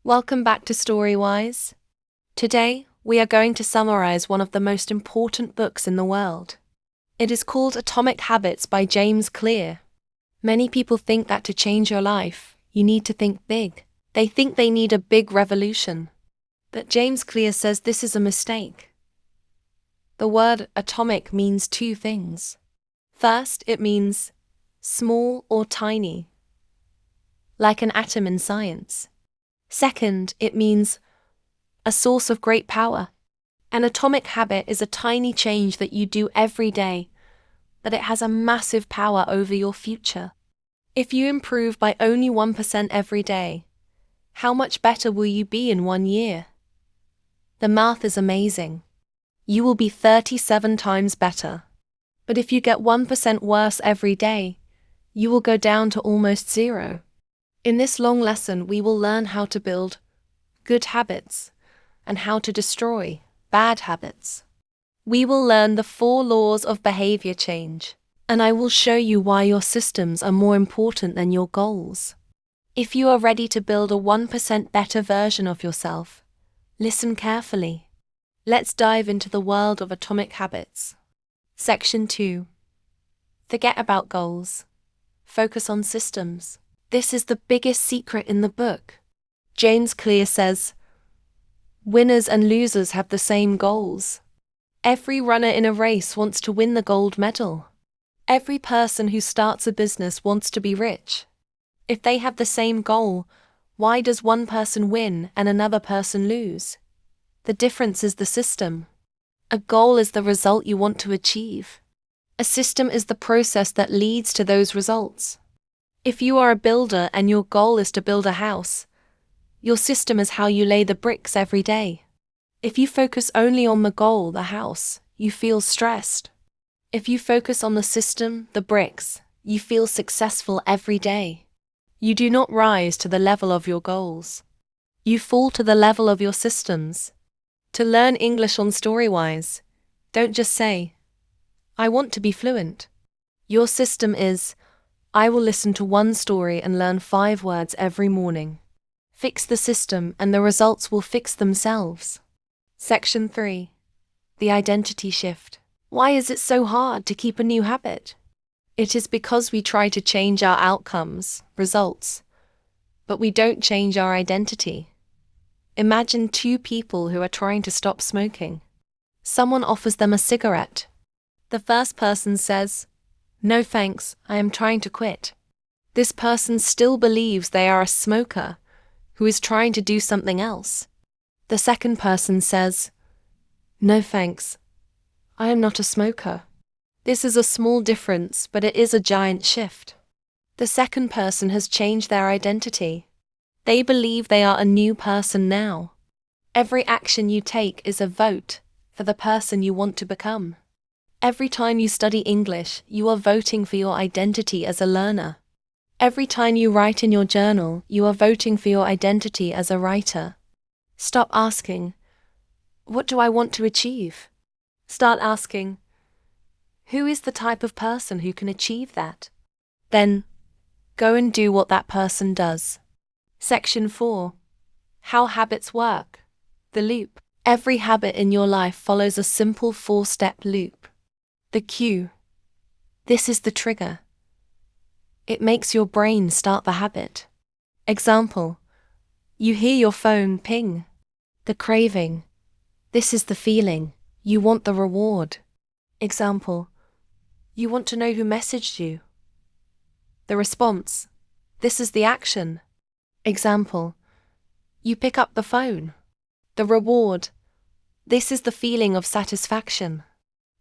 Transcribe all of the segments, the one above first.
Welcome back to Storywise. Today, we are going to summarize one of the most important books in the world. It is called Atomic Habits by James Clear. Many people think that to change your life, you need to think big. They think they need a big revolution. But James Clear says this is a mistake. The word atomic means two things. First, it means small or tiny, like an atom in science. Second, it means a source of great power. An atomic habit is a tiny change that you do every day, but it has a massive power over your future. If you improve by only 1% every day, how much better will you be in 1 year? The math is amazing. You will be 37 times better. But if you get 1% worse every day, you will go down to almost zero. In this long lesson, we will learn how to build good habits and how to destroy bad habits. We will learn the 4 laws of behavior change, and I will show you why your systems are more important than your goals. If you are ready to build a 1% better version of yourself, listen carefully. Let's dive into the world of atomic habits. Section 2. Forget about goals. Focus on systems. This is the biggest secret in the book. James Clear says, winners and losers have the same goals. Every runner in a race wants to win the gold medal. Every person who starts a business wants to be rich. If they have the same goal, why does one person win and another person lose? The difference is the system. A goal is the result you want to achieve. A system is the process that leads to those results. If you are a builder and your goal is to build a house, your system is how you lay the bricks every day. If you focus only on the goal, the house, you feel stressed. If you focus on the system, the bricks, you feel successful every day. You do not rise to the level of your goals. You fall to the level of your systems. To learn English on Storywise, don't just say, I want to be fluent. Your system is, I will listen to one story and learn 5 words every morning. Fix the system and the results will fix themselves. Section 3. The identity shift. Why is it so hard to keep a new habit? It is because we try to change our outcomes, results, but we don't change our identity. Imagine 2 people who are trying to stop smoking. Someone offers them a cigarette. The first person says, no thanks, I am trying to quit. This person still believes they are a smoker who is trying to do something else. The second person says, no thanks, I am not a smoker. This is a small difference, but it is a giant shift. The second person has changed their identity. They believe they are a new person now. Every action you take is a vote for the person you want to become. Every time you study English, you are voting for your identity as a learner. Every time you write in your journal, you are voting for your identity as a writer. Stop asking, what do I want to achieve? Start asking, who is the type of person who can achieve that? Then, go and do what that person does. Section 4. How habits work. The loop. Every habit in your life follows a simple 4-step loop. The cue. This is the trigger. It makes your brain start the habit. Example. You hear your phone ping. The craving. This is the feeling. You want the reward. Example. You want to know who messaged you. The response. This is the action. Example. You pick up the phone. The reward. This is the feeling of satisfaction.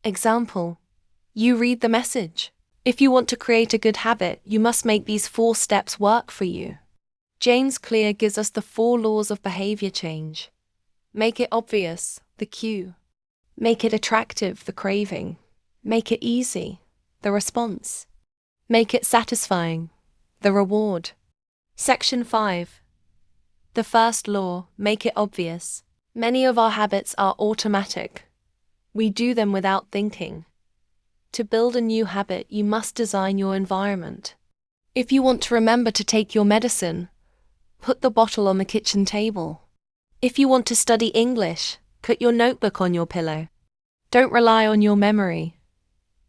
Example. You read the message. If you want to create a good habit, you must make these 4 steps work for you. James Clear gives us the 4 laws of behavior change. Make it obvious, the cue. Make it attractive, the craving. Make it easy, the response. Make it satisfying, the reward. Section 5. The first law, make it obvious. Many of our habits are automatic. We do them without thinking. To build a new habit, you must design your environment. If you want to remember to take your medicine, Put the bottle on the kitchen table. If you want to study English, put your notebook on your pillow. Don't rely on your memory.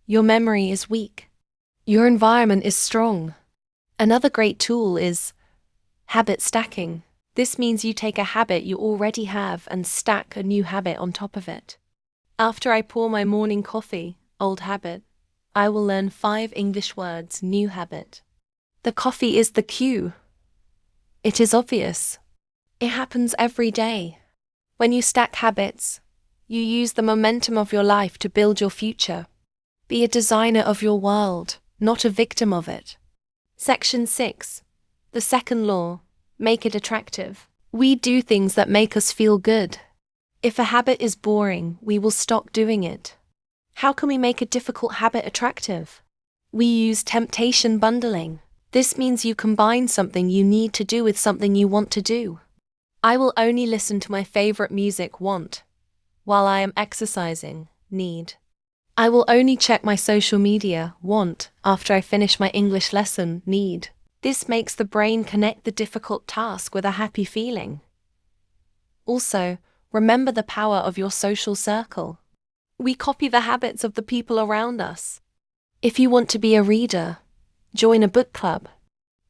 Your memory is weak. Your environment is strong. Another great tool is habit stacking. This means you take a habit you already have and stack a new habit on top of it. After I pour my morning coffee, old habit, I will learn 5 English words, new habit. The coffee is the cue. It is obvious. It happens every day. When you stack habits, you use the momentum of your life to build your future. Be a designer of your world, not a victim of it. Section 6. The second law, make it attractive. We do things that make us feel good. If a habit is boring, we will stop doing it. How can we make a difficult habit attractive? We use temptation bundling. This means you combine something you need to do with something you want to do. I will only listen to my favorite music, want, while I am exercising, need. I will only check my social media, want, after I finish my English lesson, need. This makes the brain connect the difficult task with a happy feeling. Also, remember the power of your social circle. We copy the habits of the people around us. If you want to be a reader, join a book club.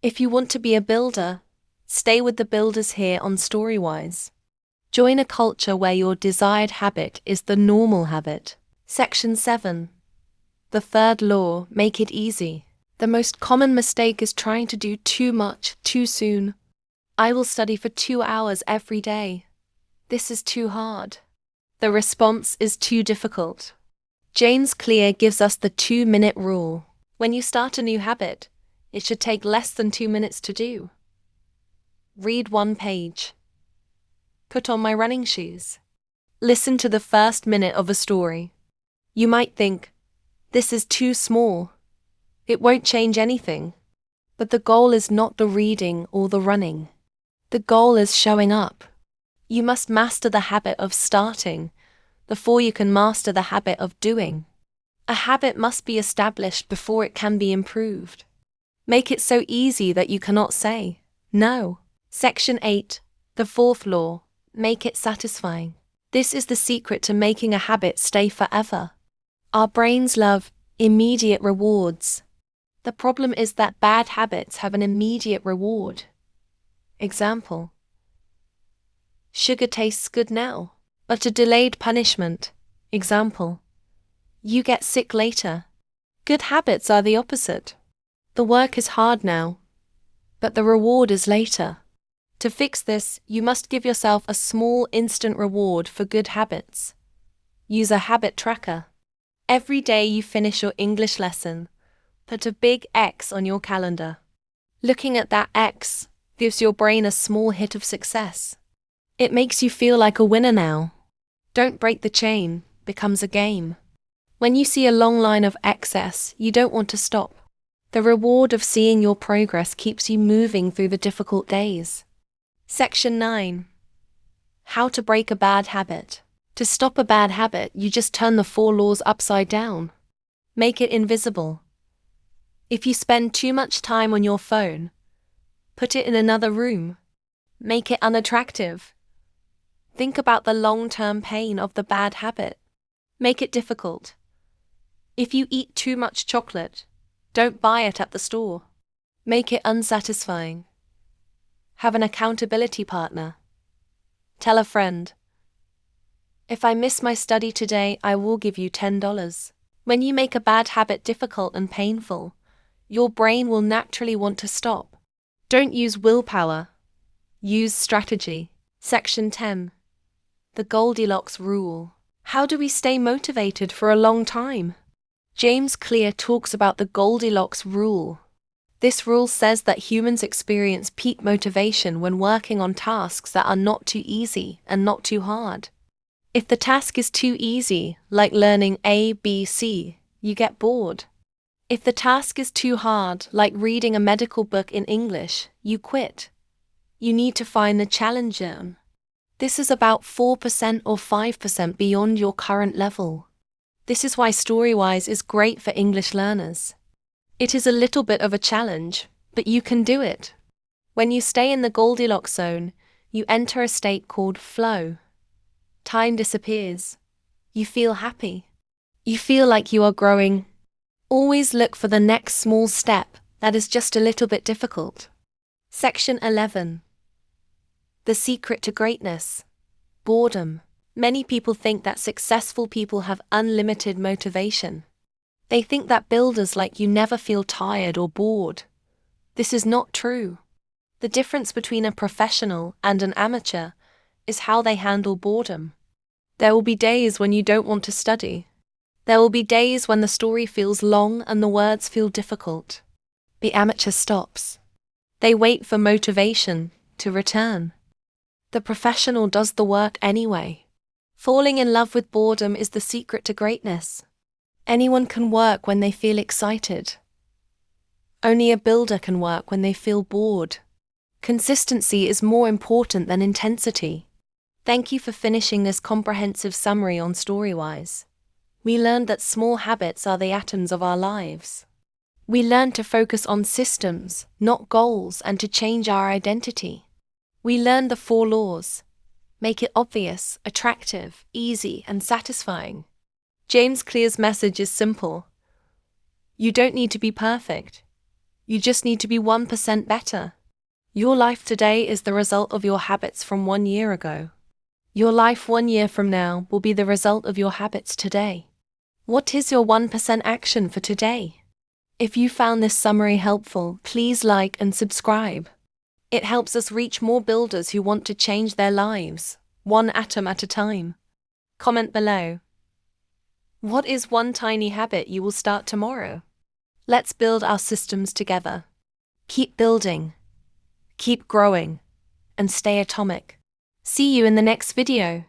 If you want to be a builder, stay with the builders here on Storywise. Join a culture where your desired habit is the normal habit. Section 7. The third law, make it easy. The most common mistake is trying to do too much, too soon. I will study for 2 hours every day. This is too hard. The response is too difficult. James Clear gives us the 2-minute rule. When you start a new habit, it should take less than 2 minutes to do. Read 1 page. Put on my running shoes. Listen to the first minute of a story. You might think, this is too small. It won't change anything. But the goal is not the reading or the running. The goal is showing up. You must master the habit of starting before you can master the habit of doing. A habit must be established before it can be improved. Make it so easy that you cannot say no. Section 8. The fourth law, make it satisfying. This is the secret to making a habit stay forever. Our brains love immediate rewards. The problem is that bad habits have an immediate reward. Example: sugar tastes good now, but a delayed punishment. Example: you get sick later. Good habits are the opposite. The work is hard now, but the reward is later. To fix this, you must give yourself a small instant reward for good habits. Use a habit tracker. Every day you finish your English lesson, put a big X on your calendar. Looking at that X gives your brain a small hit of success. It makes you feel like a winner now. Don't break the chain, becomes a game. When you see a long line of excess, you don't want to stop. The reward of seeing your progress keeps you moving through the difficult days. Section 9. How to break a bad habit. To stop a bad habit, you just turn the 4 laws upside down. Make it invisible. If you spend too much time on your phone, put it in another room. Make it unattractive. Think about the long-term pain of the bad habit. Make it difficult. If you eat too much chocolate, don't buy it at the store. Make it unsatisfying. Have an accountability partner. Tell a friend, if I miss my study today, I will give you $10. When you make a bad habit difficult and painful, your brain will naturally want to stop. Don't use willpower. Use strategy. Section 10. The Goldilocks rule. How do we stay motivated for a long time? James Clear talks about the Goldilocks rule. This rule says that humans experience peak motivation when working on tasks that are not too easy and not too hard. If the task is too easy, like learning A, B, C, you get bored. If the task is too hard, like reading a medical book in English, you quit. You need to find the challenge zone. This is about 4% or 5% beyond your current level. This is why Storywise is great for English learners. It is a little bit of a challenge, but you can do it. When you stay in the Goldilocks zone, you enter a state called flow. Time disappears. You feel happy. You feel like you are growing. Always look for the next small step that is just a little bit difficult. Section 11. The secret to greatness. Boredom. Many people think that successful people have unlimited motivation. They think that builders like you never feel tired or bored. This is not true. The difference between a professional and an amateur is how they handle boredom. There will be days when you don't want to study. There will be days when the story feels long and the words feel difficult. The amateur stops. They wait for motivation to return. The professional does the work anyway. Falling in love with boredom is the secret to greatness. Anyone can work when they feel excited. Only a builder can work when they feel bored. Consistency is more important than intensity. Thank you for finishing this comprehensive summary on Storywise. We learned that small habits are the atoms of our lives. We learned to focus on systems, not goals, and to change our identity. We learned the 4 laws. Make it obvious, attractive, easy, and satisfying. James Clear's message is simple. You don't need to be perfect. You just need to be 1% better. Your life today is the result of your habits from 1 year ago. Your life 1 year from now will be the result of your habits today. What is your 1% action for today? If you found this summary helpful, please like and subscribe. It helps us reach more builders who want to change their lives, 1 atom at a time. Comment below. What is 1 tiny habit you will start tomorrow? Let's build our systems together. Keep building, keep growing, and stay atomic. See you in the next video.